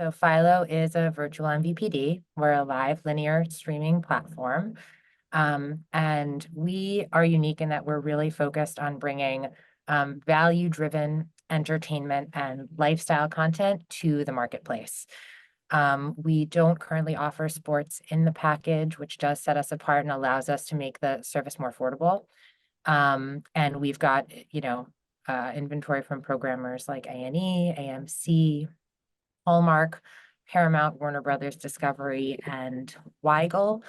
So Philo is a virtual MVPD. We're a live linear streaming platform. And we are unique in that we're really focused on bringing value-driven entertainment and lifestyle content to the marketplace. We don't currently offer sports in the package, which does set us apart and allows us to make the service more affordable. And we've got, inventory from programmers like A&E, AMC, Hallmark, Paramount, Warner Bros. Discovery, and Weigel.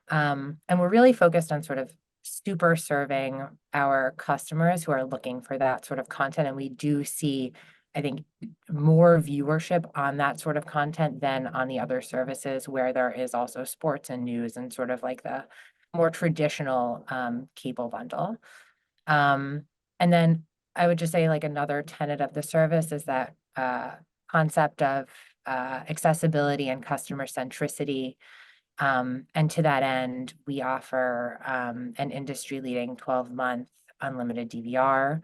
And we're really focused on sort of super serving our customers who are looking for that sort of content. And we do see, I think, more viewership on that sort of content than on the other services where there is also sports and news and sort of like the more traditional cable bundle. And then I would just say like another tenet of the service is that concept of accessibility and customer centricity. And to that end, we offer an industry-leading 12-month unlimited DVR.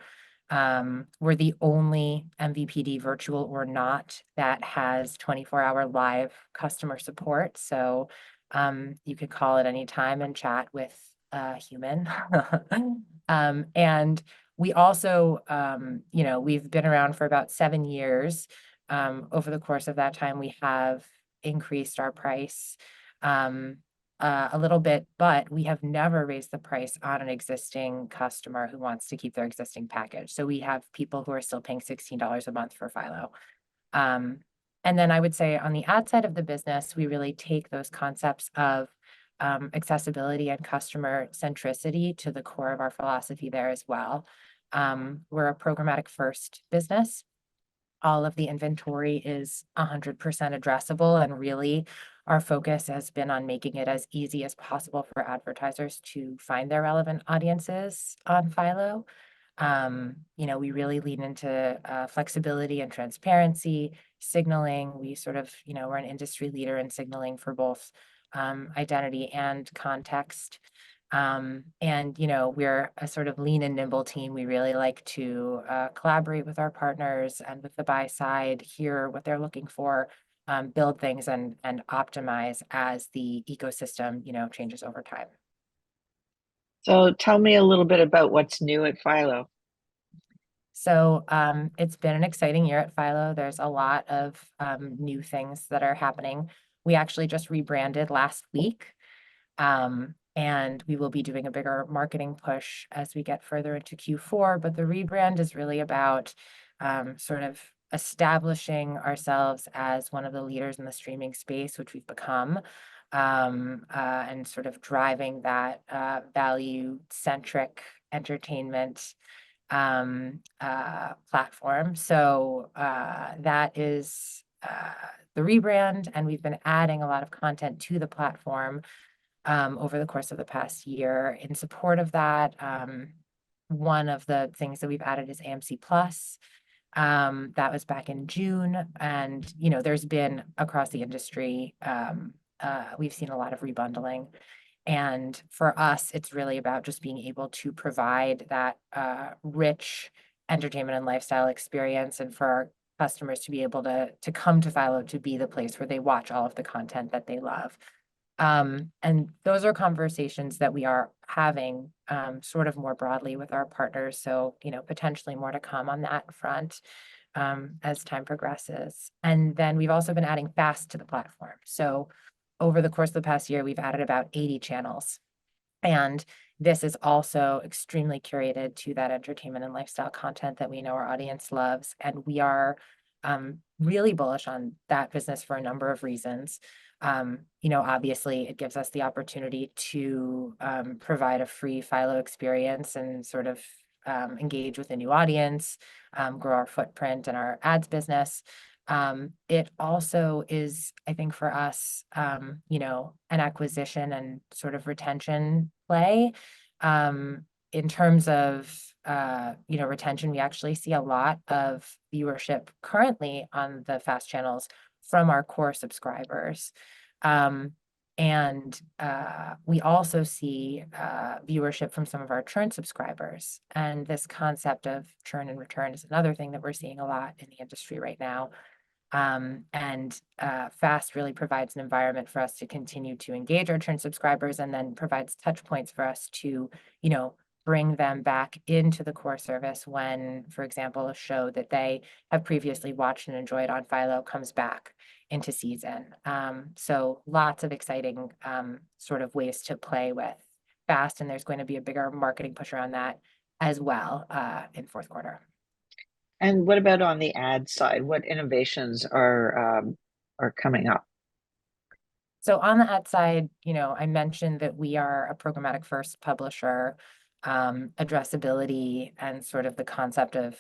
We're the only MVPD, virtual or not, that has 24-hour live customer support. So you could call at any time and chat with a human. And we also, we've been around for about 7 years. Over the course of that time, we have increased our price a little bit, but we have never raised the price on an existing customer who wants to keep their existing package. So we have people who are still paying $16 a month for Philo. And then I would say on the ad side of the business, we really take those concepts of accessibility and customer centricity to the core of our philosophy there as well. We're a programmatic first business. All of the inventory is 100% addressable, and really our focus has been on making it as easy as possible for advertisers to find their relevant audiences on Philo. We really lean into flexibility and transparency, signaling. We sort of, we're an industry leader in signaling for both identity and context. We're a sort of lean and nimble team. We really like to collaborate with our partners and with the buy side, hear what they're looking for, build things and optimize as the ecosystem, changes over time. So tell me a little bit about what's new at Philo. So it's been an exciting year at Philo. There's a lot of new things that are happening. We actually just rebranded last week. And we will be doing a bigger marketing push as we get further into Q4. But the rebrand is really about sort of establishing ourselves as one of the leaders in the streaming space, which we've become, and sort of driving that value-centric entertainment platform. So that is the rebrand, and we've been adding a lot of content to the platform over the course of the past year. In support of that, one of the things that we've added is AMC Plus. That was back in June, and there's been across the industry, we've seen a lot of rebundling. And for us, it's really about just being able to provide that rich entertainment and lifestyle experience, and for our customers to be able to come to Philo to be the place where they watch all of the content that they love. And those are conversations that we are having sort of more broadly with our partners. So, potentially more to come on that front as time progresses. And then we've also been adding FAST to the platform. So over the course of the past year, we've added about 80 channels. And this is also extremely curated to that entertainment and lifestyle content that we know our audience loves. And we are really bullish on that business for a number of reasons. Obviously it gives us the opportunity to provide a free Philo experience and sort of engage with a new audience, grow our footprint and our ads business. It also is, I think, for us, an acquisition and sort of retention play. In terms of retention, we actually see a lot of viewership currently on the FAST channels from our core subscribers. And we also see viewership from some of our churn subscribers. And this concept of churn and return is another thing that we're seeing a lot in the industry right now. Fast really provides an environment for us to continue to engage our churn subscribers, and then provides touch points for us to, bring them back into the core service when, for example, a show that they have previously watched and enjoyed on Philo comes back into season. So lots of exciting sort of ways to play with Fast, and there's going to be a bigger marketing push around that as well in fourth quarter. And what about on the ad side? What innovations are coming up? So on the ad side, I mentioned that we are a programmatic first publisher. Addressability and sort of the concept of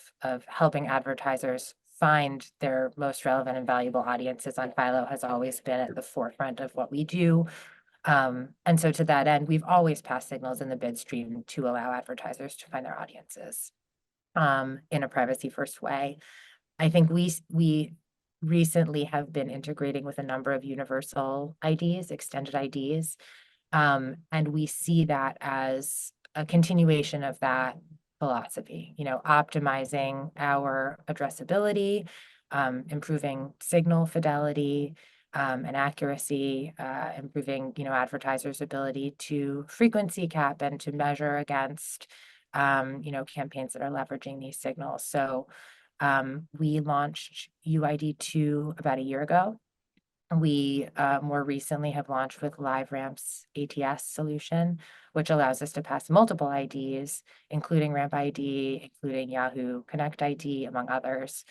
helping advertisers find their most relevant and valuable audiences on Philo has always been at the forefront of what we do. And so to that end, we've always passed signals in the bid stream to allow advertisers to find their audiences in a privacy first way. I think we recently have been integrating with a number of universal IDs, extended IDs, and we see that as a continuation of that philosophy, optimizing our addressability, improving signal fidelity, and accuracy, improving, advertisers' ability to frequency cap and to measure against, campaigns that are leveraging these signals. So we launched UID2 about a year ago. We more recently have launched with LiveRamp's ATS solution, which allows us to pass multiple IDs, including Ramp ID, including Yahoo Connect ID, among others.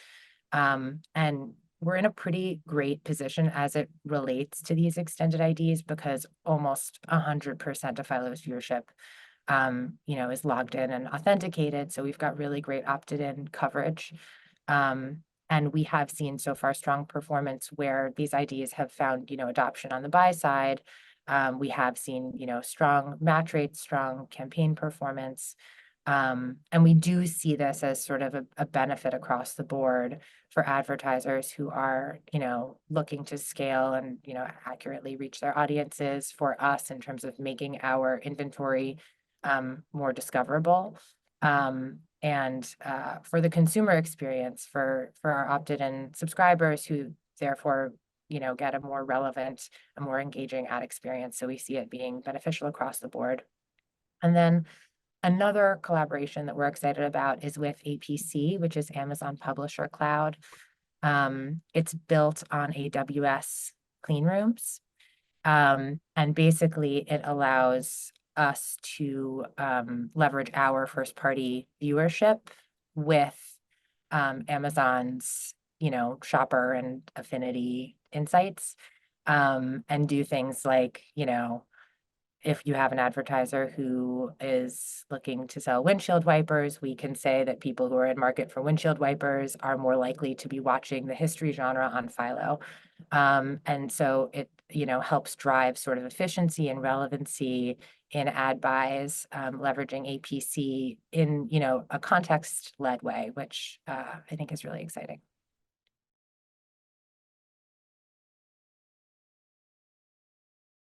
And we're in a pretty great position as it relates to these extended IDs because almost 100% of Philo's viewership, is logged in and authenticated. So we've got really great opted-in coverage. And we have seen so far strong performance where these IDs have found, adoption on the buy side. We have seen, strong match rates, strong campaign performance. And we do see this as sort of a benefit across the board for advertisers who are, looking to scale and, accurately reach their audiences, for us in terms of making our inventory more discoverable. And for the consumer experience, for our opted-in subscribers who therefore, get a more relevant, a more engaging ad experience. So we see it being beneficial across the board. And then another collaboration that we're excited about is with APC, which is Amazon Publisher Cloud. It's built on AWS clean rooms. And basically it allows us to leverage our first party viewership with Amazon's, shopper and affinity insights, and do things like, if you have an advertiser who is looking to sell windshield wipers, we can say that people who are in market for windshield wipers are more likely to be watching the history genre on Philo. And so it, helps drive sort of efficiency and relevancy in ad buys, leveraging APC in, a context-led way, which I think is really exciting.